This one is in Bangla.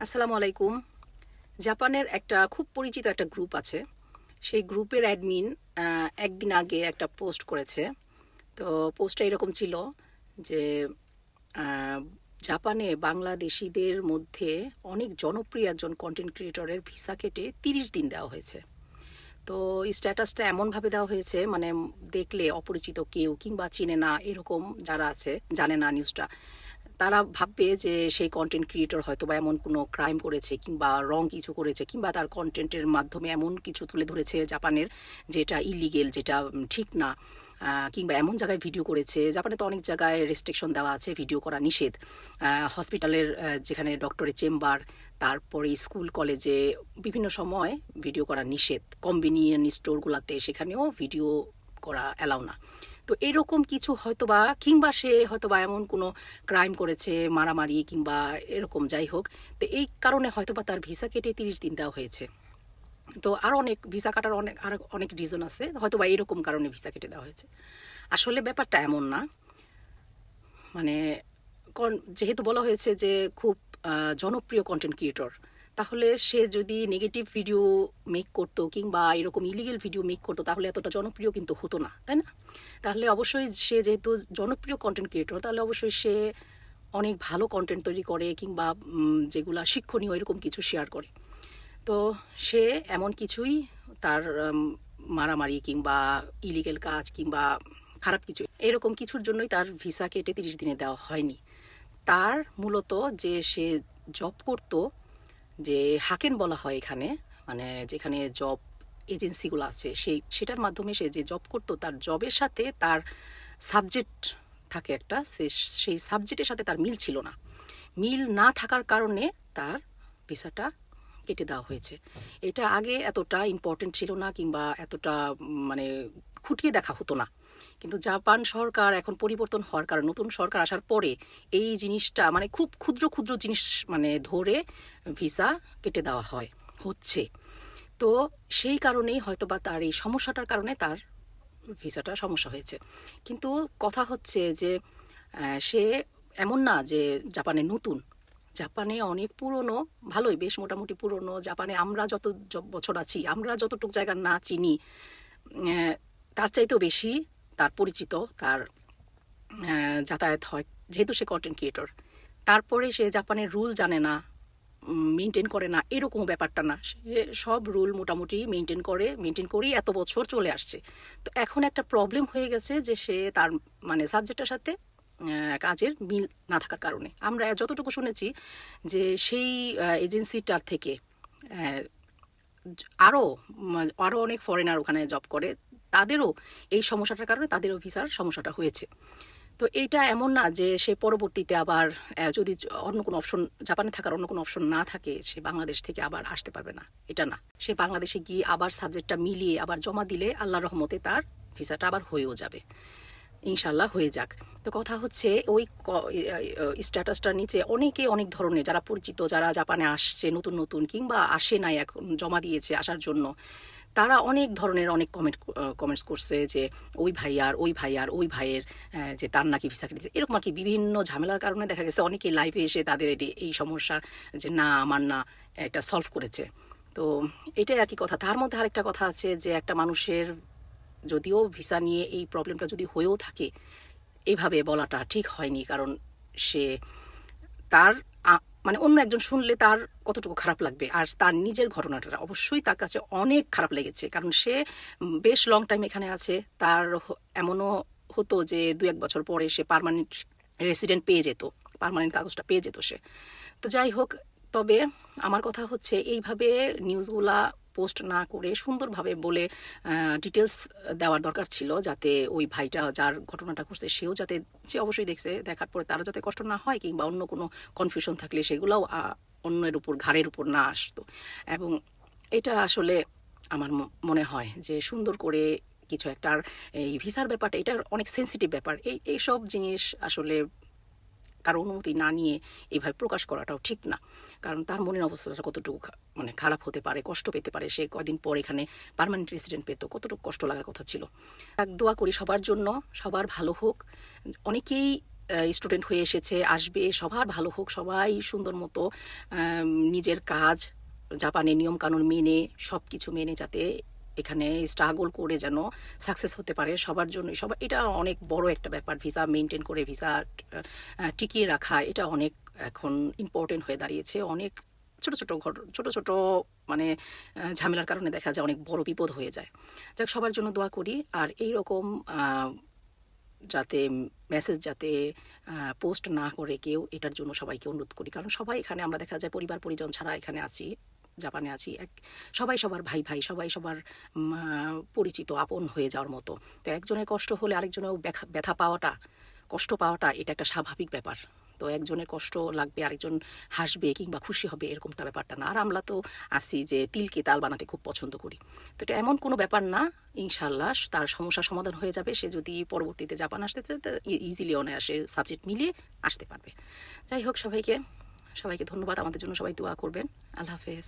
আসসালামু আলাইকুম। জাপানের একটা খুব পরিচিত একটা গ্রুপ আছে। সেই গ্রুপের অ্যাডমিন একদিন আগে একটা পোস্ট করেছে। তো পোস্টটা এরকম ছিল যে আ জাপানে বাংলাদেশীদের মধ্যে অনেক জনপ্রিয় একজন কনটেন্ট ক্রিয়েটরের ভিসা কেটে ৩০ দিন দেওয়া হয়েছে। তো স্ট্যাটাসটা এমনভাবে দেওয়া হয়েছে মানে দেখলে অপরিচিত কেউ কিংবা চিনে না এরকম যারা আছে, জানে না নিউজটা, তারা ভাববে যে সেই কনটেন্ট ক্রিয়েটর হয়তো বা এমন কোনো ক্রাইম করেছে কিংবা রং কিছু করেছে কিংবা তার কনটেন্টের মাধ্যমে এমন কিছু তুলে ধরেছে জাপানের যেটা ইলিগেল, যেটা ঠিক না। কিংবা এমন জায়গায় ভিডিও করেছে, জাপানে তো অনেক জায়গায় রেস্ট্রিকশন দেওয়া আছে, ভিডিও করা নিষেধ। হসপিটালের যেখানে ডক্টরের চেম্বার, তারপরে স্কুল কলেজে বিভিন্ন সময় ভিডিও করা নিষেধ। কনভেনিয়েন্ট স্টোরগুলোতে সেখানেও ভিডিও করা অ্যালাউ না। তো এরকম কিছু হয়তোবা কিংবা সে হয়তোবা এমন কোনো ক্রাইম করেছে, মারামারি কিংবা এরকম যাই হোক। তো এই কারণে হয়তোবা তার ভিসা কেটে ৩০ দিন দেওয়া হয়েছে। তো আরও অনেক ভিসা কাটার আরও অনেক রিজন আছে, হয়তোবা এরকম কারণে ভিসা কেটে দেওয়া হয়েছে। আসলে ব্যাপারটা এমন না। মানে যেহেতু বলা হয়েছে যে খুব জনপ্রিয় কন্টেন্ট ক্রিয়েটর, তাহলে সে যদি নেগেটিভ ভিডিও মেক করতো কিংবা এরকম ইলিগেল ভিডিও মেক করতো তাহলে এতটা জনপ্রিয় কিন্তু হতো না, তাই না? তাহলে অবশ্যই সে যেহেতু জনপ্রিয় কন্টেন্ট ক্রিয়েটর, তাহলে অবশ্যই সে অনেক ভালো কন্টেন্ট তৈরি করে কিংবা যেগুলা শিক্ষণীয় এরকম কিছু শেয়ার করে। তো সে এমন কিছুই তার মারামারি কিংবা ইলিগেল কাজ কিংবা খারাপ কিছু এরকম কিছুর জন্যই তার ভিসা কেটে ৩০ দিনে দেওয়া হয়নি। তার মূলত যে সে জব করত, যে হাকেন বলা হয় এখানে, মানে যেখানে জব এজেন্সিগুলো আছে সেটার মাধ্যমে সে যে জব করত, তার জবের সাথে তার সাবজেক্ট থাকে একটা, সেই সাবজেক্টের সাথে তার মিল ছিল না। মিল না থাকার কারণে তার ভিসাটা কেটে দেওয়া হয়েছে। এটা আগে এতটা ইম্পর্টেন্ট ছিল না কিংবা এতটা মানে খুঁটিয়ে দেখা হতো না। কিন্তু জাপান সরকার এখন পরিবর্তন হওয়ার কারণে, নতুন সরকার আসার পরে এই জিনিসটা মানে খুব ক্ষুদ্র ক্ষুদ্র জিনিস মানে ধরে ভিসা কেটে দেওয়া হচ্ছে। তো সেই কারণেই হয়তোবা তার এই সমস্যাটার কারণে তার ভিসাটা সমস্যা হয়েছে। কিন্তু কথা হচ্ছে যে সে এমন না যে জাপানে নতুন। জাপানে অনেক পুরনো, ভালোই বেশ মোটামুটি পুরনো। জাপানে আমরা যত বছর আছি, আমরা যতটুক জায়গা না চিনি, তার চাইতেও বেশি তার পরিচিত, তার যাতায়াত হয়, যেহেতু সে কন্টেন্ট ক্রিয়েটর। তারপরে সে জাপানের রুল জানে না, মেনটেন করে না, এরকম ব্যাপারটা না। সে সব রুল মোটামুটি মেনটেন করেই এত বছর চলে আসছে। তো এখন একটা প্রবলেম হয়ে গেছে যে সে তার মানে সাবজেক্টের সাথে কাজের মিল না থাকার কারণে। আমরা যতটুকু শুনেছি যে সেই এজেন্সিটার থেকে আরও আরও অনেক ফরেনার ওখানে জব করে, তাদেরও এই সমস্যাটার কারণে তাদেরও ভিসার সমস্যাটা হয়েছে। তো এইটা এমন না যে সে পরবর্তীতে আবার যদি অন্য কোনো অপশন, জাপানে থাকার অন্য কোনো অপশন না থাকে, সে বাংলাদেশ থেকে আবার আসতে পারবে না, এটা না। সে বাংলাদেশে গিয়ে আবার সাবজেক্টটা মিলিয়ে আবার জমা দিলে আল্লাহর রহমতে তার ভিসাটা আবার হয়েও যাবে, ইনশাল্লাহ হয়ে যাক। তো কথা হচ্ছে ওই স্ট্যাটাসটার নিচে অনেকে অনেক ধরনের, যারা পরিচিত, যারা জাপানে আসছে নতুন নতুন কিংবা আসে নাই এখন, জমা দিয়েছে আসার জন্য, তারা অনেক ধরনের অনেক কমেন্টস করছে যে ওই ভাইয়ের যে তার নাকি ভিসা কেটেছে, এরকম আর কি বিভিন্ন ঝামেলার কারণে দেখা গেছে অনেকে লাইভে এসে তাদের এই সমস্যার যে না আমার না এটা সলভ করেছে। তো এটাই আর কি কথা। তার মধ্যে আরেকটা কথা আছে যে একটা মানুষের যদিও ভিসা নিয়ে এই প্রবলেমটা যদি হয়েও থাকে, এইভাবে বলাটা ঠিক হয়নি। কারণ সে তার মানে অন্য একজন শুনলে তার কতটুকু খারাপ লাগবে, আর তার নিজের ঘটনাটা অবশ্যই তার কাছে অনেক খারাপ লেগেছে। কারণ সে বেশ লং টাইম এখানে আছে, তার এমনও হতো যে ২-১ বছর পরে সে পার্মানেন্ট রেসিডেন্ট পেয়ে যেত, পার্মানেন্ট কাগজটা পেয়ে যেত সে। তো যাই হোক, তবে আমার কথা হচ্ছে এইভাবে নিউজগুলা পোস্ট না করে সুন্দরভাবে বলে ডিটেলস দেওয়ার দরকার ছিল, যাতে ওই ভাইটা যার ঘটনাটা করছে সেও যাতে, সে অবশ্যই দেখছে, দেখার পরে তারও যাতে কষ্ট না হয় কিংবা অন্য কোনো কনফিউশন থাকলে সেগুলোও অন্যের উপর, ঘাড়ের উপর না আসতো। এবং এটা আসলে আমার মনে হয় যে সুন্দর করে কিছু একটা। আর এই ভিসার ব্যাপারটা, এটার অনেক সেন্সিটিভ ব্যাপার। এইসব জিনিস আসলে কারো অনুমতি না নিয়ে এইভাবে প্রকাশ করাটাও ঠিক না। কারণ তার মনের অবস্থাটা কতটুকু মানে খারাপ হতে পারে, কষ্ট পেতে পারে। সে কদিন পর এখানে পার্মানেন্ট রেসিডেন্ট পেত, কতটুকু কষ্ট লাগার কথা ছিল। দোয়া করি সবার জন্য, সবার ভালো হোক। অনেকেই স্টুডেন্ট হয়ে এসেছে, আসবে, সবার ভালো হোক, সবাই সুন্দর মতো নিজের কাজ জাপানের নিয়মকানুন মেনে সব কিছু মেনে যাতে এখানে স্ট্রাগল করে যেন সাকসেস হতে পারে সবার জন্যই। সবার এটা অনেক বড় একটা ব্যাপার, ভিসা মেনটেন করে ভিসা টিকিয়ে রাখা এটা অনেক এখন ইম্পর্টেন্ট হয়ে দাঁড়িয়েছে। অনেক ছোট ছোট ছোট ছোট মানে ঝামেলার কারণে দেখা যায় অনেক বড় বিপদ হয়ে যায়। যাক, সবার জন্য দোয়া করি। আর এইরকম যাতে মেসেজ যাতে পোস্ট না করে কেউ, এটার জন্য সবাইকে অনুরোধ করি। কারণ সবাই এখানে আমরা দেখা যায় পরিবার পরিজন ছাড়া এখানে আছি, জাপানে আছি, সবাই সবার ভাই ভাই, সবাই সবার পরিচিত আপন হয়ে যাওয়ার মতো। তো একজনের কষ্ট হলে আরেকজনেও ব্যথা পাওয়াটা, কষ্ট পাওয়াটা এটা একটা স্বাভাবিক ব্যাপার। তো একজনের কষ্ট লাগবে, আরেকজন হাসবে কিংবা খুশি হবে, এরকমটা ব্যাপারটা না। আর আমরা তো আছি যে তিলকে তাল বানাতে খুব পছন্দ করি। তো এটা এমন কোনো ব্যাপার না, ইনশাল্লাহ তার সমস্যার সমাধান হয়ে যাবে। সে যদি পরবর্তীতে জাপান আসতে চায় ইজিলি অনায়াসে সাবজেক্ট মিলিয়ে আসতে পারবে। যাই হোক, সবাইকে সবাইকে ধন্যবাদ। আমাদের জন্য সবাই দোয়া করবেন। আল্লাহ হাফেজ।